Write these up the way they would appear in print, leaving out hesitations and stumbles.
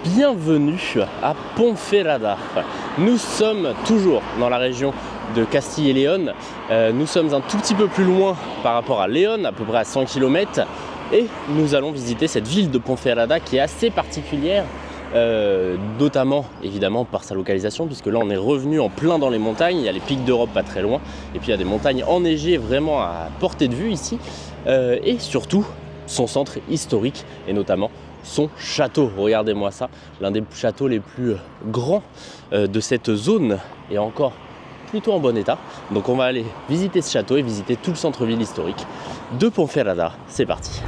Bienvenue à Ponferrada. Nous sommes toujours dans la région de Castille et Léon. Nous sommes un tout petit peu plus loin par rapport à Léon, à peu près à 100 km. Et nous allons visiter cette ville de Ponferrada qui est assez particulière, notamment évidemment par sa localisation, puisque là on est revenu en plein dans les montagnes. Il y a les pics d'Europe pas très loin, et puis il y a des montagnes enneigées vraiment à portée de vue ici. Et surtout son centre historique, et notamment son château. Regardez-moi ça, l'un des châteaux les plus grands de cette zone est encore plutôt en bon état. Donc on va aller visiter ce château et visiter tout le centre-ville historique de Ponferrada. C'est parti.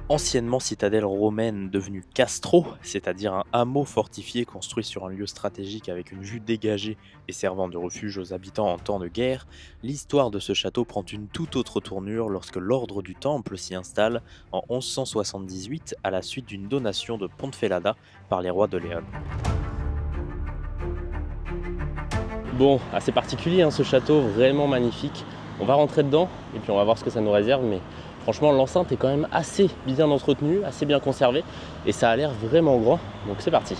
Anciennement citadelle romaine devenue castro, c'est-à-dire un hameau fortifié construit sur un lieu stratégique avec une vue dégagée et servant de refuge aux habitants en temps de guerre, l'histoire de ce château prend une toute autre tournure lorsque l'ordre du Temple s'y installe en 1178 à la suite d'une donation de Ponferrada par les rois de Léon. Bon, assez particulier ce château, vraiment magnifique. On va rentrer dedans et puis on va voir ce que ça nous réserve, mais franchement l'enceinte est quand même assez bien entretenue, assez bien conservée et ça a l'air vraiment grand, donc c'est parti.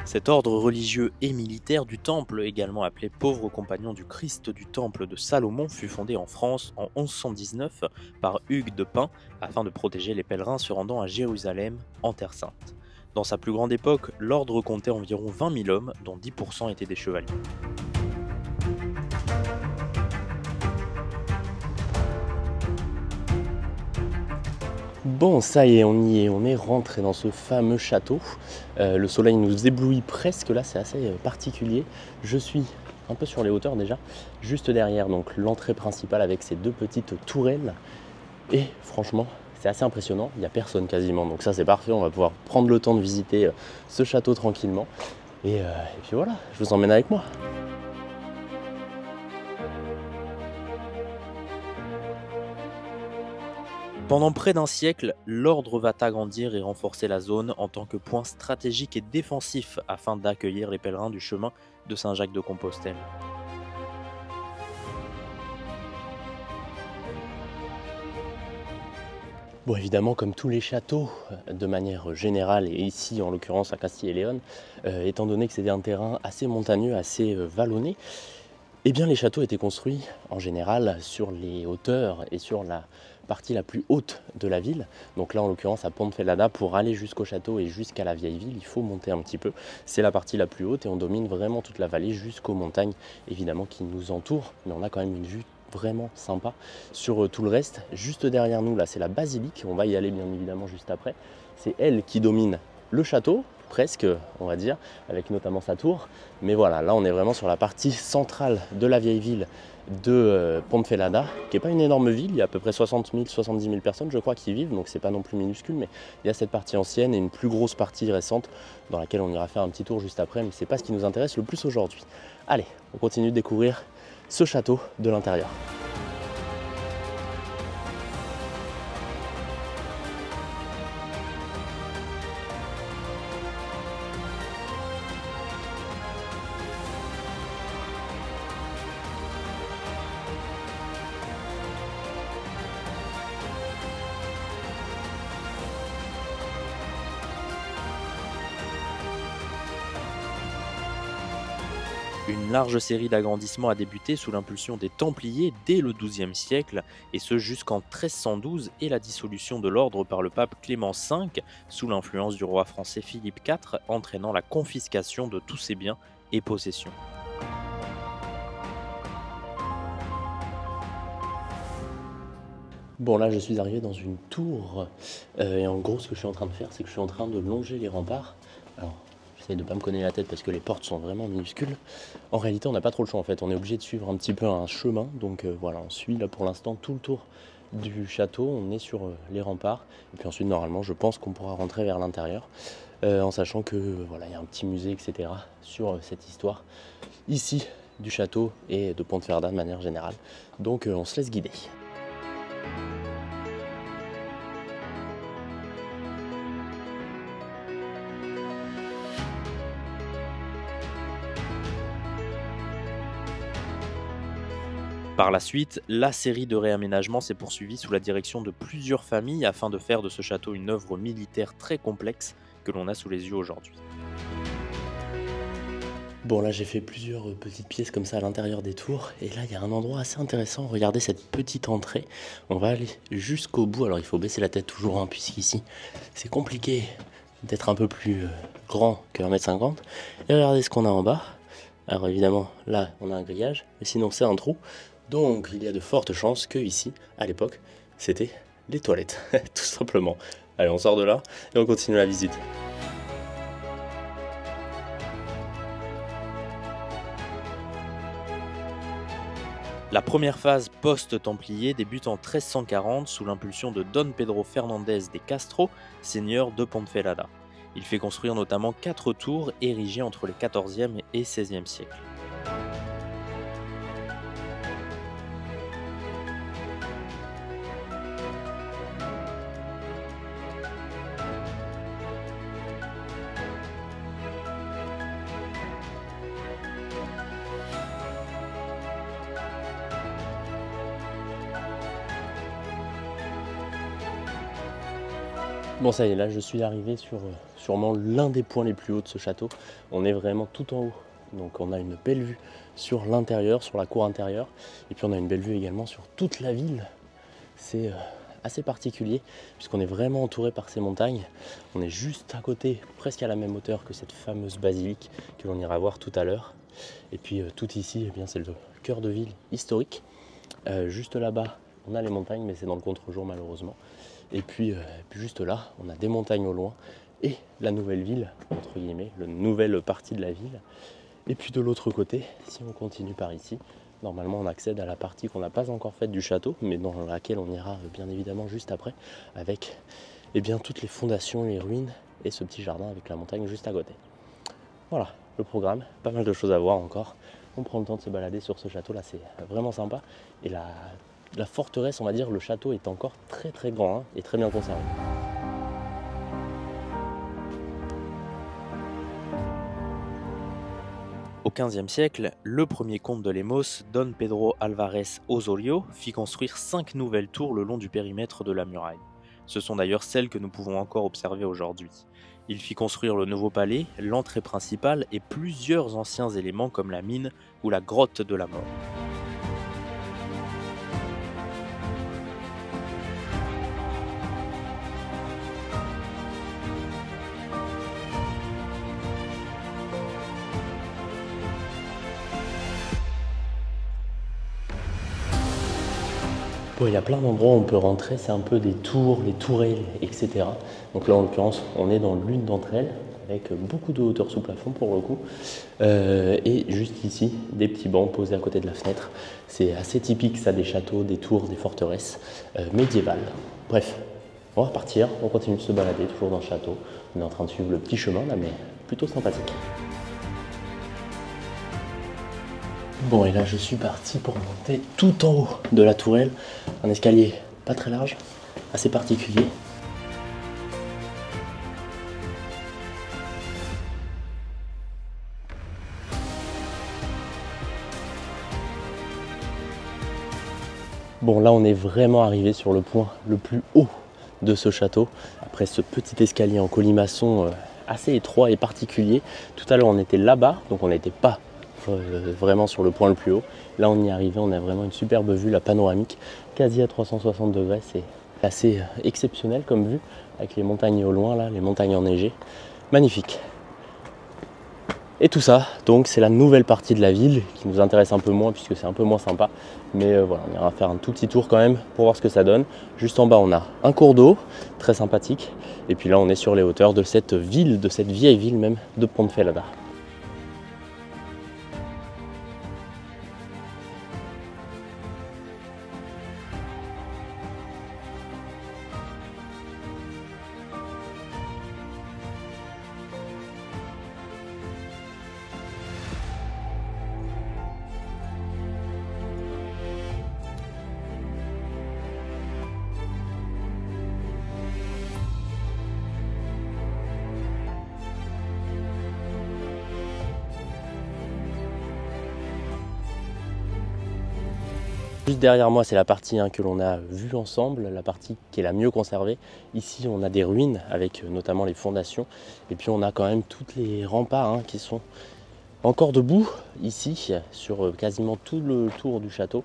Cet ordre religieux et militaire du Temple, également appelé Pauvres Compagnons du Christ du Temple de Salomon, fut fondé en France en 1119 par Hugues de Pint afin de protéger les pèlerins se rendant à Jérusalem en Terre Sainte. Dans sa plus grande époque, l'ordre comptait environ 20 000 hommes, dont 10% étaient des chevaliers. Bon, ça y est, on y est, on est rentré dans ce fameux château. Le soleil nous éblouit presque, là c'est assez particulier. Je suis un peu sur les hauteurs déjà, juste derrière donc l'entrée principale avec ces deux petites tourelles. Et franchement, c'est assez impressionnant, il n'y a personne quasiment, donc ça c'est parfait, on va pouvoir prendre le temps de visiter ce château tranquillement. Et puis voilà, je vous emmène avec moi. Pendant près d'un siècle, l'ordre va agrandir et renforcer la zone en tant que point stratégique et défensif afin d'accueillir les pèlerins du chemin de Saint-Jacques-de-Compostelle. Bon, évidemment, comme tous les châteaux, de manière générale, et ici en l'occurrence à Castille et Léon, étant donné que c'était un terrain assez montagneux, assez vallonné, eh bien les châteaux étaient construits en général sur les hauteurs et sur la partie la plus haute de la ville. Donc là en l'occurrence à Ponferrada, pour aller jusqu'au château et jusqu'à la vieille ville, il faut monter un petit peu. C'est la partie la plus haute et on domine vraiment toute la vallée jusqu'aux montagnes évidemment qui nous entourent. Mais on a quand même une vue vraiment sympa sur tout le reste. Juste derrière nous là c'est la basilique, on va y aller bien évidemment juste après. C'est elle qui domine le château, presque on va dire, avec notamment sa tour. Mais voilà, là on est vraiment sur la partie centrale de la vieille ville de Ponferrada, qui n'est pas une énorme ville, il y a à peu près 60 000, 70 000 personnes je crois qui y vivent, donc c'est pas non plus minuscule, mais il y a cette partie ancienne et une plus grosse partie récente dans laquelle on ira faire un petit tour juste après, mais c'est pas ce qui nous intéresse le plus aujourd'hui. Allez, on continue de découvrir ce château de l'intérieur. Une large série d'agrandissements a débuté sous l'impulsion des Templiers dès le XIIe siècle, et ce jusqu'en 1312 et la dissolution de l'ordre par le pape Clément V, sous l'influence du roi français Philippe IV, entraînant la confiscation de tous ses biens et possessions. Bon là je suis arrivé dans une tour, et en gros ce que je suis en train de faire c'est que je suis en train de longer les remparts. Alors, j'essaie de ne pas me cogner la tête parce que les portes sont vraiment minuscules. En réalité on n'a pas trop le choix en fait, on est obligé de suivre un petit peu un chemin. Donc voilà, on suit là pour l'instant tout le tour du château, on est sur les remparts. Et puis ensuite normalement je pense qu'on pourra rentrer vers l'intérieur. En sachant que voilà, il y a un petit musée etc. sur cette histoire ici du château et de Ponferrada de manière générale. Donc on se laisse guider. Par la suite, la série de réaménagements s'est poursuivie sous la direction de plusieurs familles afin de faire de ce château une œuvre militaire très complexe que l'on a sous les yeux aujourd'hui. Bon, là j'ai fait plusieurs petites pièces comme ça à l'intérieur des tours, et là il y a un endroit assez intéressant. Regardez cette petite entrée, on va aller jusqu'au bout. Alors il faut baisser la tête toujours, hein, puisqu'ici c'est compliqué d'être un peu plus grand que 1m50. Et regardez ce qu'on a en bas. Alors évidemment là on a un grillage, mais sinon c'est un trou. Donc il y a de fortes chances que ici, à l'époque, c'était les toilettes, tout simplement. Allez, on sort de là et on continue la visite. La première phase post-templier débute en 1340 sous l'impulsion de Don Pedro Fernandez de Castro, seigneur de Ponferrada. Il fait construire notamment 4 tours érigées entre les XIVe et XVIe siècles. Bon, ça y est, là je suis arrivé sur sûrement l'un des points les plus hauts de ce château. On est vraiment tout en haut, donc on a une belle vue sur l'intérieur, sur la cour intérieure, et puis on a une belle vue également sur toute la ville. C'est assez particulier puisqu'on est vraiment entouré par ces montagnes. On est juste à côté, presque à la même hauteur que cette fameuse basilique que l'on ira voir tout à l'heure. Et puis tout ici, eh bien, c'est le cœur de ville historique. Juste là-bas, on a les montagnes, mais c'est dans le contre-jour malheureusement. Et puis juste là, on a des montagnes au loin et la nouvelle ville, entre guillemets, la nouvelle partie de la ville. Et puis de l'autre côté, si on continue par ici, normalement on accède à la partie qu'on n'a pas encore faite du château, mais dans laquelle on ira bien évidemment juste après, avec bien, toutes les fondations, les ruines et ce petit jardin avec la montagne juste à côté. Voilà le programme, pas mal de choses à voir encore. On prend le temps de se balader sur ce château là, c'est vraiment sympa. Et la forteresse, on va dire, le château est encore très très grand, hein, et très bien conservé. Au XVe siècle, le premier comte de Lemos, Don Pedro Alvarez Osorio, fit construire 5 nouvelles tours le long du périmètre de la muraille. Ce sont d'ailleurs celles que nous pouvons encore observer aujourd'hui. Il fit construire le nouveau palais, l'entrée principale et plusieurs anciens éléments comme la mine ou la grotte de la mort. Bon, il y a plein d'endroits où on peut rentrer, c'est un peu des tours, les tourelles, etc. Donc là, en l'occurrence, on est dans l'une d'entre elles, avec beaucoup de hauteur sous plafond pour le coup. Et juste ici, des petits bancs posés à côté de la fenêtre. C'est assez typique, ça, des châteaux, des tours, des forteresses médiévales. Bref, on va repartir, on continue de se balader, toujours dans le château. On est en train de suivre le petit chemin là, mais plutôt sympathique. Bon, et là je suis parti pour monter tout en haut de la tourelle, un escalier pas très large, assez particulier. Bon, là on est vraiment arrivé sur le point le plus haut de ce château, après ce petit escalier en colimaçon assez étroit et particulier. Tout à l'heure on était là-bas, donc on n'était pas vraiment sur le point le plus haut. Là on y est arrivé, on a vraiment une superbe vue, la panoramique, quasi à 360 degrés, c'est assez exceptionnel comme vue, avec les montagnes au loin là, les montagnes enneigées, magnifique. Et tout ça, donc c'est la nouvelle partie de la ville qui nous intéresse un peu moins puisque c'est un peu moins sympa. Mais voilà, on ira faire un tout petit tour quand même pour voir ce que ça donne. Juste en bas on a un cours d'eau, très sympathique. Et puis là on est sur les hauteurs de cette ville, de cette vieille ville même de Ponferrada. Juste derrière moi, c'est la partie que l'on a vue ensemble, la partie qui est la mieux conservée. Ici, on a des ruines avec notamment les fondations. Et puis, on a quand même toutes les remparts qui sont encore debout ici, sur quasiment tout le tour du château.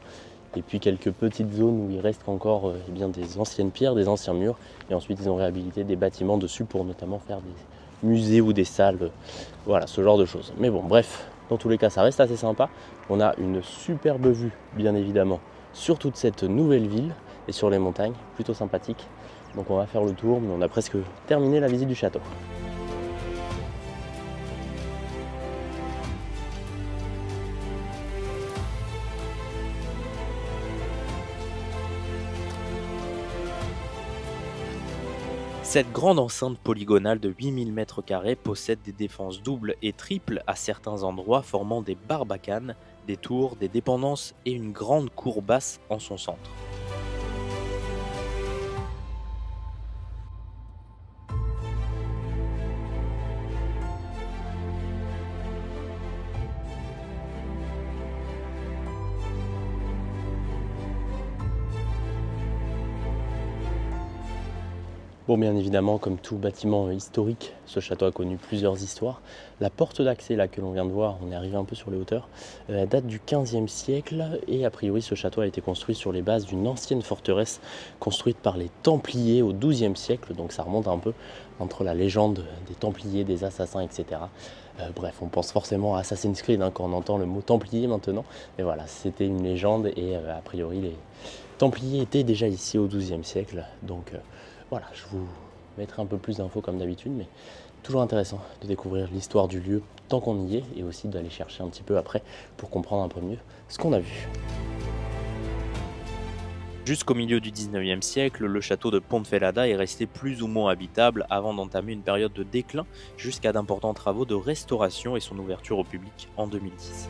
Et puis quelques petites zones où il reste encore des anciennes pierres, des anciens murs. Et ensuite, ils ont réhabilité des bâtiments dessus pour notamment faire des musées ou des salles. Voilà, ce genre de choses. Mais bon, bref, dans tous les cas, ça reste assez sympa. On a une superbe vue, bien évidemment, sur toute cette nouvelle ville et sur les montagnes, plutôt sympathique. Donc on va faire le tour, mais on a presque terminé la visite du château. Cette grande enceinte polygonale de 8000 m² possède des défenses doubles et triples à certains endroits, formant des barbacanes, des tours, des dépendances et une grande cour basse en son centre. Bon, bien évidemment, comme tout bâtiment historique, ce château a connu plusieurs histoires. La porte d'accès là que l'on vient de voir, on est arrivé un peu sur les hauteurs, elle date du 15e siècle et a priori ce château a été construit sur les bases d'une ancienne forteresse construite par les Templiers au 12e siècle, donc ça remonte un peu entre la légende des Templiers, des assassins, etc. Bref, on pense forcément à Assassin's Creed quand on entend le mot Templier maintenant, mais voilà, c'était une légende et a priori les Templiers étaient déjà ici au 12e siècle, donc voilà, je vous mettrai un peu plus d'infos comme d'habitude, mais toujours intéressant de découvrir l'histoire du lieu tant qu'on y est et aussi d'aller chercher un petit peu après pour comprendre un peu mieux ce qu'on a vu. Jusqu'au milieu du 19e siècle, le château de Ponteferrada est resté plus ou moins habitable avant d'entamer une période de déclin jusqu'à d'importants travaux de restauration et son ouverture au public en 2010.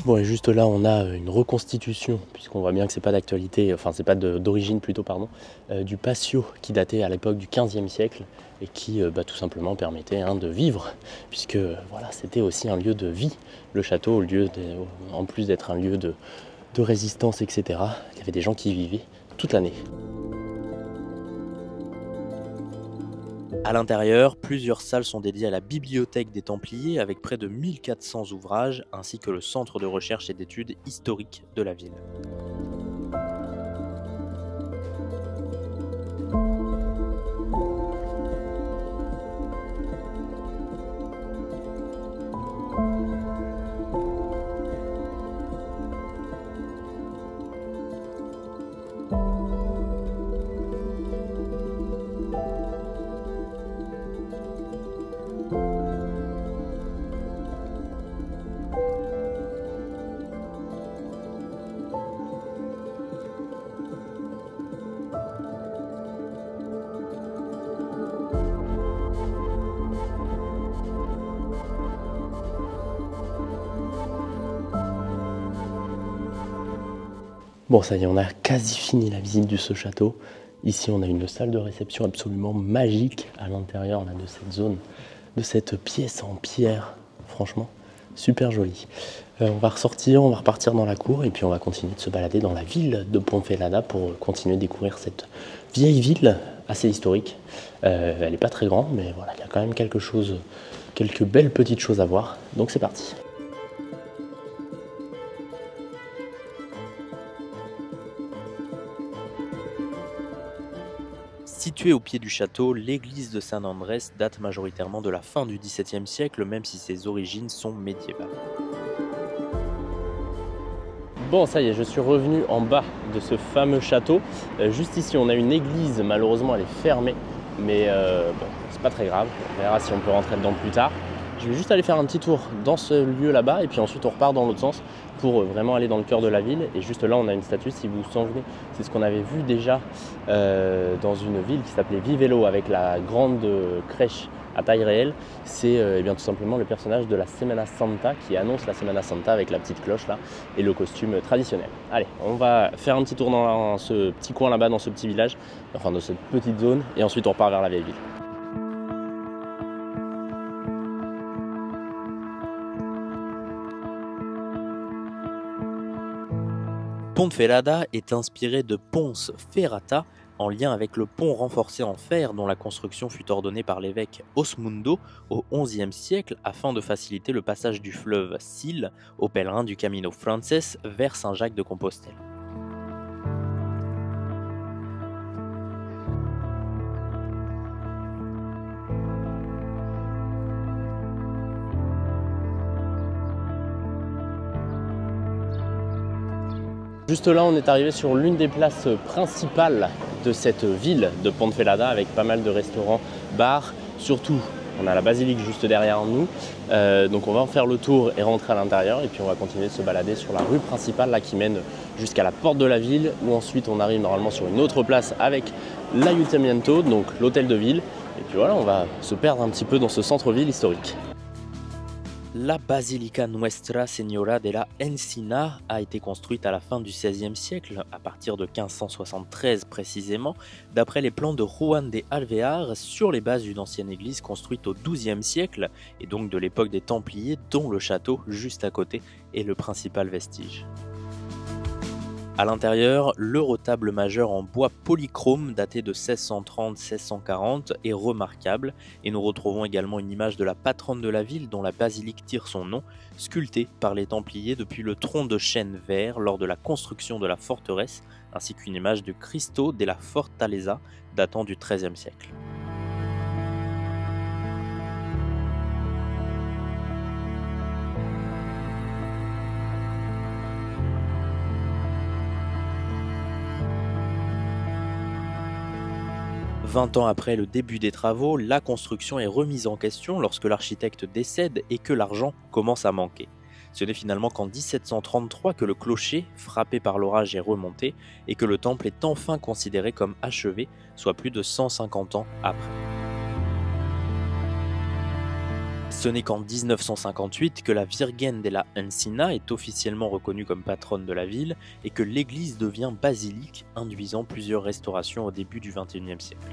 Bon, et juste là, on a une reconstitution, puisqu'on voit bien que c'est pas d'actualité, enfin c'est pas d'origine plutôt, pardon, du patio qui datait à l'époque du 15e siècle et qui tout simplement permettait de vivre, puisque voilà, c'était aussi un lieu de vie, le château, en plus d'être un lieu de résistance, etc. Il y avait des gens qui y vivaient toute l'année. À l'intérieur, plusieurs salles sont dédiées à la bibliothèque des Templiers avec près de 1400 ouvrages, ainsi que le centre de recherche et d'études historiques de la ville. Bon, ça y est, on a quasi fini la visite de ce château. Ici, on a une salle de réception absolument magique à l'intérieur de cette zone, de cette pièce en pierre. Franchement, super jolie. On va ressortir, on va repartir dans la cour et puis on va continuer de se balader dans la ville de Ponteferrada pour continuer de découvrir cette vieille ville assez historique. Elle n'est pas très grande, mais voilà, il y a quand même quelques belles petites choses à voir. Donc c'est parti. Située au pied du château, l'église de San Andrés date majoritairement de la fin du XVIIe siècle, même si ses origines sont médiévales. Bon, ça y est, je suis revenu en bas de ce fameux château. Juste ici, on a une église, malheureusement elle est fermée, mais bon, c'est pas très grave, on verra si on peut rentrer dedans plus tard. Je vais juste aller faire un petit tour dans ce lieu là-bas et puis ensuite on repart dans l'autre sens pour vraiment aller dans le cœur de la ville. Et juste là, on a une statue, si vous vous souvenez, c'est ce qu'on avait vu déjà dans une ville qui s'appelait Vivelo avec la grande crèche à taille réelle, c'est eh bien tout simplement le personnage de la Semana Santa qui annonce la Semana Santa avec la petite cloche là et le costume traditionnel. Allez, on va faire un petit tour dans ce petit coin là-bas, dans ce petit village, enfin dans cette petite zone, et ensuite on repart vers la vieille ville. Ponferrada est inspiré de Pons Ferrata, en lien avec le pont renforcé en fer dont la construction fut ordonnée par l'évêque Osmundo au XIe siècle afin de faciliter le passage du fleuve Sil aux pèlerins du Camino Frances vers Saint-Jacques de Compostelle. Juste là, on est arrivé sur l'une des places principales de cette ville de Ponferrada avec pas mal de restaurants, bars, surtout on a la basilique juste derrière nous, donc on va en faire le tour et rentrer à l'intérieur et puis on va continuer de se balader sur la rue principale là, qui mène jusqu'à la porte de la ville où ensuite on arrive normalement sur une autre place avec l'Ayuntamiento, donc l'hôtel de ville, et puis voilà, on va se perdre un petit peu dans ce centre-ville historique. La Basilica Nuestra Señora de la Encina a été construite à la fin du XVIe siècle, à partir de 1573 précisément, d'après les plans de Juan de Alvear sur les bases d'une ancienne église construite au XIIe siècle, et donc de l'époque des Templiers, dont le château, juste à côté, est le principal vestige. À l'intérieur, le retable majeur en bois polychrome daté de 1630-1640 est remarquable et nous retrouvons également une image de la patronne de la ville dont la basilique tire son nom, sculptée par les Templiers depuis le tronc de chêne vert lors de la construction de la forteresse, ainsi qu'une image de Cristo della Fortaleza datant du XIIIe siècle. « 20 ans après le début des travaux, la construction est remise en question lorsque l'architecte décède et que l'argent commence à manquer. Ce n'est finalement qu'en 1733 que le clocher, frappé par l'orage, est remonté et que le temple est enfin considéré comme achevé, soit plus de 150 ans après. Ce n'est qu'en 1958 que la Virgen de la Encina est officiellement reconnue comme patronne de la ville et que l'église devient basilique, induisant plusieurs restaurations au début du XXIe siècle.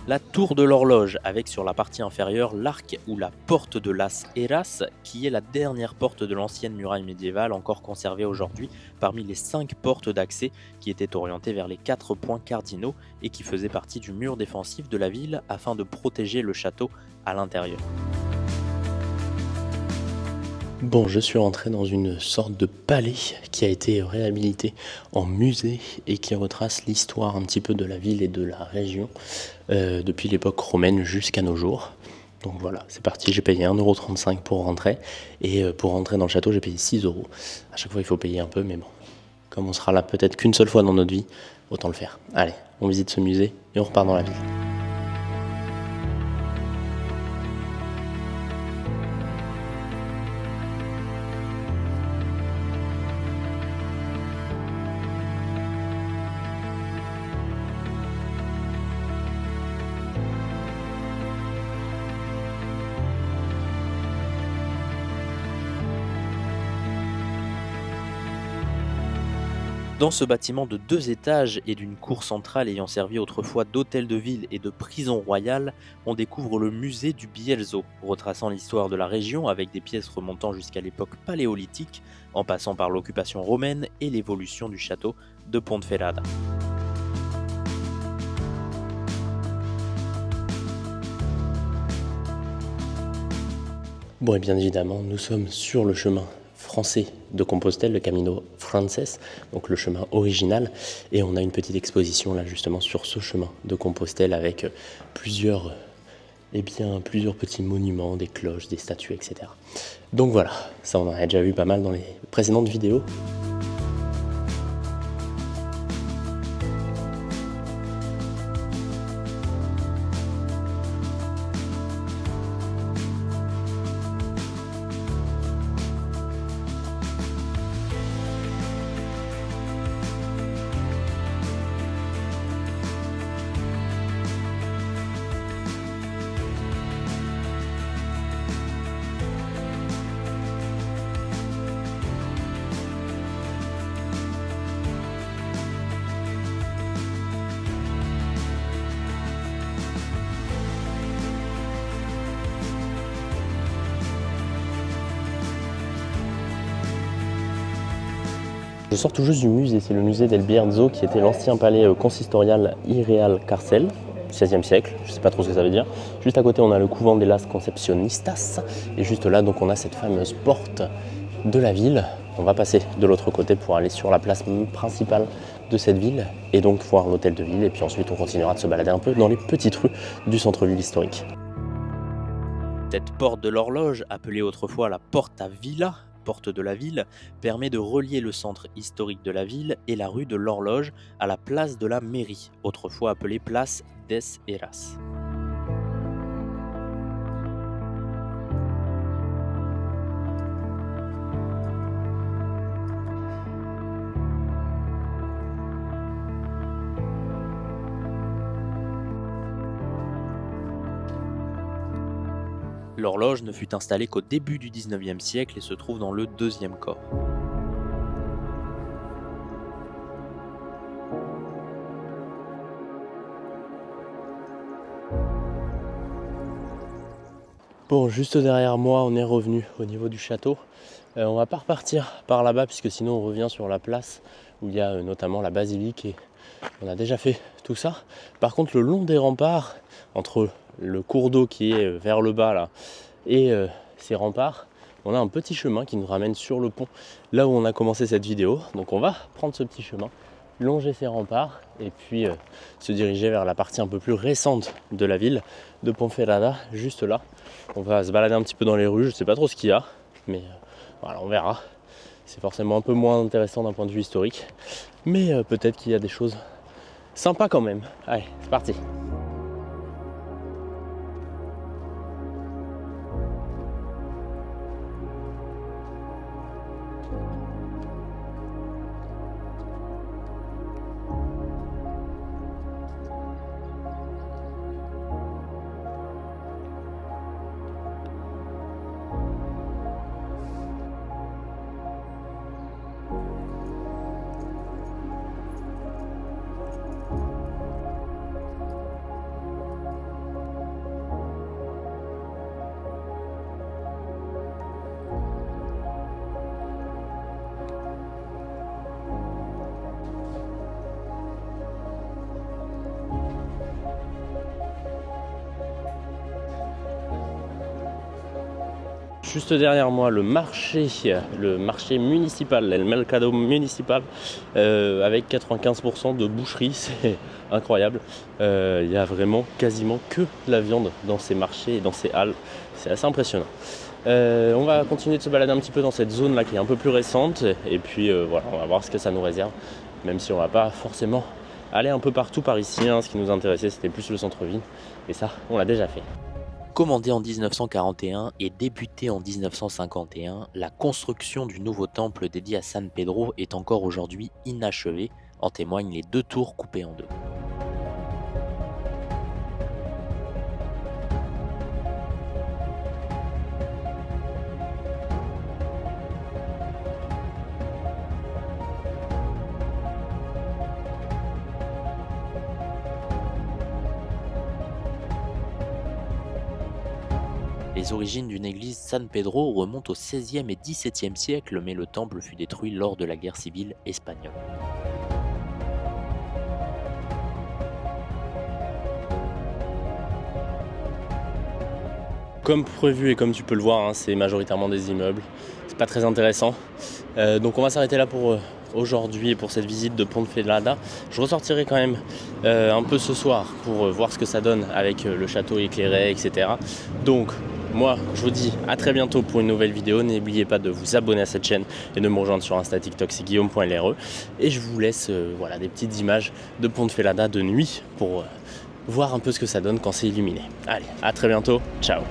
La tour de l'horloge, avec sur la partie inférieure l'arc ou la porte de las Heras, qui est la dernière porte de l'ancienne muraille médiévale encore conservée aujourd'hui parmi les 5 portes d'accès qui étaient orientées vers les 4 points cardinaux et qui faisaient partie du mur défensif de la ville afin de protéger le château à l'intérieur. Bon, je suis rentré dans une sorte de palais qui a été réhabilité en musée et qui retrace l'histoire un petit peu de la ville et de la région depuis l'époque romaine jusqu'à nos jours. Donc voilà, c'est parti, j'ai payé 1,35 € pour rentrer et pour rentrer dans le château j'ai payé 6 €. À chaque fois il faut payer un peu, mais bon, comme on sera là peut-être qu'une seule fois dans notre vie, autant le faire. Allez, on visite ce musée et on repart dans la ville. Dans ce bâtiment de 2 étages et d'une cour centrale ayant servi autrefois d'hôtel de ville et de prison royale, on découvre le musée du Bierzo, retraçant l'histoire de la région avec des pièces remontant jusqu'à l'époque paléolithique, en passant par l'occupation romaine et l'évolution du château de Ponferrada. Bon, et bien évidemment, nous sommes sur le chemin français de Compostelle, le Camino Frances, donc le chemin original, et on a une petite exposition là justement sur ce chemin de Compostelle avec plusieurs petits monuments, des cloches, des statues, etc. Donc voilà, ça on en a déjà vu pas mal dans les précédentes vidéos. Je sors tout juste du musée, c'est le musée del Bierzo qui était l'ancien palais consistorial Irreal Carcel du XVIe siècle, je ne sais pas trop ce que ça veut dire. Juste à côté on a le couvent de las Concepcionistas et juste là donc on a cette fameuse porte de la ville. On va passer de l'autre côté pour aller sur la place principale de cette ville et donc voir l'hôtel de ville et puis ensuite on continuera de se balader un peu dans les petites rues du centre-ville historique. Cette porte de l'horloge, appelée autrefois la Porta Villa, porte de la ville, permet de relier le centre historique de la ville et la rue de l'horloge à la place de la mairie, autrefois appelée place des Eras. L'horloge ne fut installée qu'au début du XIXe siècle et se trouve dans le deuxième corps. Bon, juste derrière moi, on est revenu au niveau du château. On va pas repartir par là-bas puisque sinon on revient sur la place où il y a notamment la basilique et on a déjà fait tout ça. Par contre, le long des remparts, entre le cours d'eau qui est vers le bas là et ces remparts, on a un petit chemin qui nous ramène sur le pont là où on a commencé cette vidéo. Donc on va prendre ce petit chemin, longer ces remparts et puis se diriger vers la partie un peu plus récente de la ville de Ponferrada, juste là. On va se balader un petit peu dans les rues, je sais pas trop ce qu'il y a, mais voilà, on verra. C'est forcément un peu moins intéressant d'un point de vue historique, mais peut-être qu'il y a des choses sympas quand même. Allez, c'est parti. Juste derrière moi, le marché municipal, le mercado municipal, avec 95% de boucherie, c'est incroyable. Il y a vraiment quasiment que de la viande dans ces marchés et dans ces halles, c'est assez impressionnant. On va continuer de se balader un petit peu dans cette zone là qui est un peu plus récente et puis voilà, on va voir ce que ça nous réserve, même si on va pas forcément aller un peu partout par ici, hein. Ce qui nous intéressait c'était plus le centre-ville et ça on l'a déjà fait. Commandée en 1941 et débutée en 1951, la construction du nouveau temple dédié à San Pedro est encore aujourd'hui inachevée, en témoignent les deux tours coupées en deux. Les origines d'une église San Pedro remontent au XVIe et XVIIe siècle, mais le temple fut détruit lors de la guerre civile espagnole. Comme prévu et comme tu peux le voir, hein, c'est majoritairement des immeubles. C'est pas très intéressant. Donc on va s'arrêter là pour aujourd'hui et pour cette visite de Ponferrada. Je ressortirai quand même un peu ce soir pour voir ce que ça donne avec le château éclairé, etc. Donc moi je vous dis à très bientôt pour une nouvelle vidéo. N'oubliez pas de vous abonner à cette chaîne et de me rejoindre sur Insta, TikTok, c'est guillaume.lre. Et je vous laisse voilà, des petites images de Ponferrada de nuit pour voir un peu ce que ça donne quand c'est illuminé. Allez, à très bientôt, ciao.